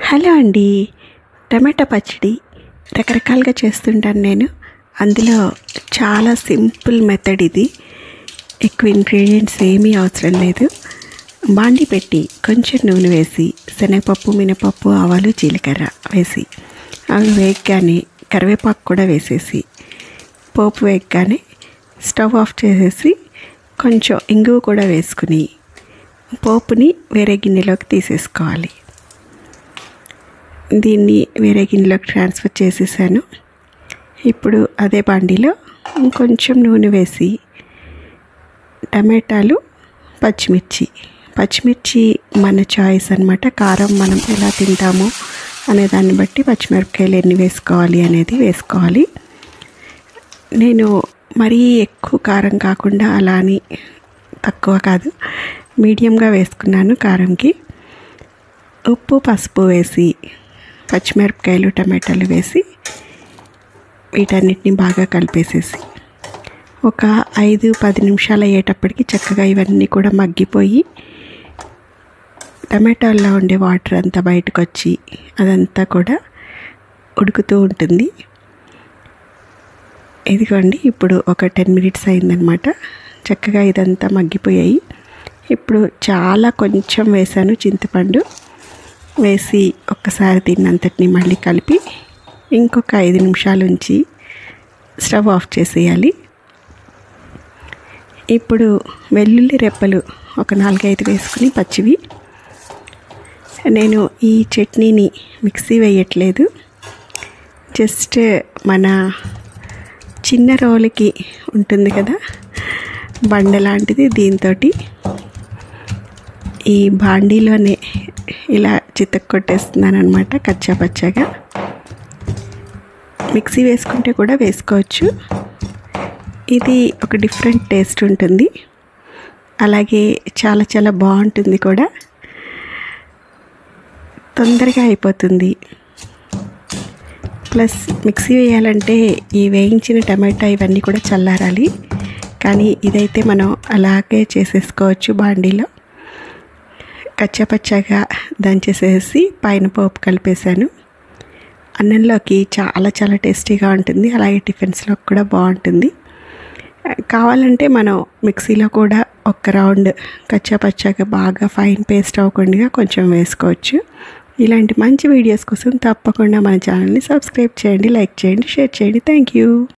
Hello అండి. టమాటా పచ్చడి రకరకాలుగా చేస్తుంటాను నేను. అందులో చాలా సింపుల్ మెథడ్ ఇది. ఎక్కువ ఇంగ్రీడియంట్స్ ఏమీ అవసరం లేదు. బాండి పెట్టి కొంచెం నూనె వేసి శనగపప్పు, మినపప్పు, ఆవాలు, జీలకర్ర వేసి అవి వేగగానే కరివేపాకు కూడా వేసేసి పోపు వేగగానే స్టవ్ ఆఫ్ చేసేసి కొంచెం ఇంగువ కూడా వేసుకుని పోపుని వేరే గిన్నెలోకి తీసేసుకోవాలి. దీన్ని వేరే గిన్నెలోకి ట్రాన్స్ఫర్ చేసేసాను. ఇప్పుడు అదే బాండీలో ఇంకొంచెం నూనె వేసి టమాటాలు, పచ్చిమిర్చి మన చాయిస్ అన్నమాట. కారం మనం ఎలా తింటామో అనే దాన్ని బట్టి పచ్చిమిరపకాయలు ఎన్ని వేసుకోవాలి అనేది వేసుకోవాలి. నేను మరీ ఎక్కువ కారం కాకుండా అలా అని తక్కువ కాదు, మీడియంగా వేసుకున్నాను కారంకి. ఉప్పు, పసుపు వేసి పచ్చిమిరపకాయలు, టమాటాలు వేసి వీటన్నిటిని బాగా కలిపేసేసి ఒక 5-10 నిమిషాలు అయ్యేటప్పటికి చక్కగా ఇవన్నీ కూడా మగ్గిపోయి టమాటాల్లో ఉండే వాటర్ అంతా బయటకు వచ్చి అదంతా కూడా ఉడుకుతూ ఉంటుంది. ఇదిగోండి, ఇప్పుడు ఒక 10 మినిట్స్ అయిందనమాట. చక్కగా ఇదంతా మగ్గిపోయాయి. ఇప్పుడు చాలా కొంచెం వేసాను చింతపండు వేసి ఒక్కసారి దీన్నంతటిని మళ్ళీ కలిపి ఇంకొక 5 నిమిషాలు ఉంచి స్టవ్ ఆఫ్ చేసేయాలి. ఇప్పుడు వెల్లుల్లి రెప్పలు ఒక 4-5 వేసుకుని పచ్చివి. నేను ఈ చట్నీని మిక్సీ వేయట్లేదు, జస్ట్ మన చిన్న రోలుకి ఉంటుంది కదా బండ లాంటిది, దీంతో ఈ బాండీలోనే ఇలా చితక్కొట్టేస్తున్నాను అనమాట కచ్చా పచ్చాగా. మిక్సీ వేసుకుంటే కూడా వేసుకోవచ్చు. ఇది ఒక డిఫరెంట్ టేస్ట్ ఉంటుంది, అలాగే చాలా చాలా బాగుంటుంది కూడా. తొందరగా అయిపోతుంది. ప్లస్ మిక్సీ వేయాలంటే ఈ వేయించిన టమాటా ఇవన్నీ కూడా చల్లారాలి, కానీ ఇదైతే మనం అలాగే చేసేసుకోవచ్చు. బాండీలో కచ్చాపచ్చాగా దంచేసేసి పైన పోపు కలిపేశాను. అన్నంలోకి చాలా చాలా టేస్టీగా ఉంటుంది, అలాగే టిఫిన్స్లో కూడా బాగుంటుంది. కావాలంటే మనం మిక్సీలో కూడా ఒక రౌండ్ కచ్చాపచ్చాగా బాగా ఫైన్ పేస్ట్ అవ్వకుండా కొంచెం వేసుకోవచ్చు. ఇలాంటి మంచి వీడియోస్ కోసం తప్పకుండా మన ఛానల్ని సబ్స్క్రైబ్ చేయండి, లైక్ చేయండి, షేర్ చేయండి. Thank you.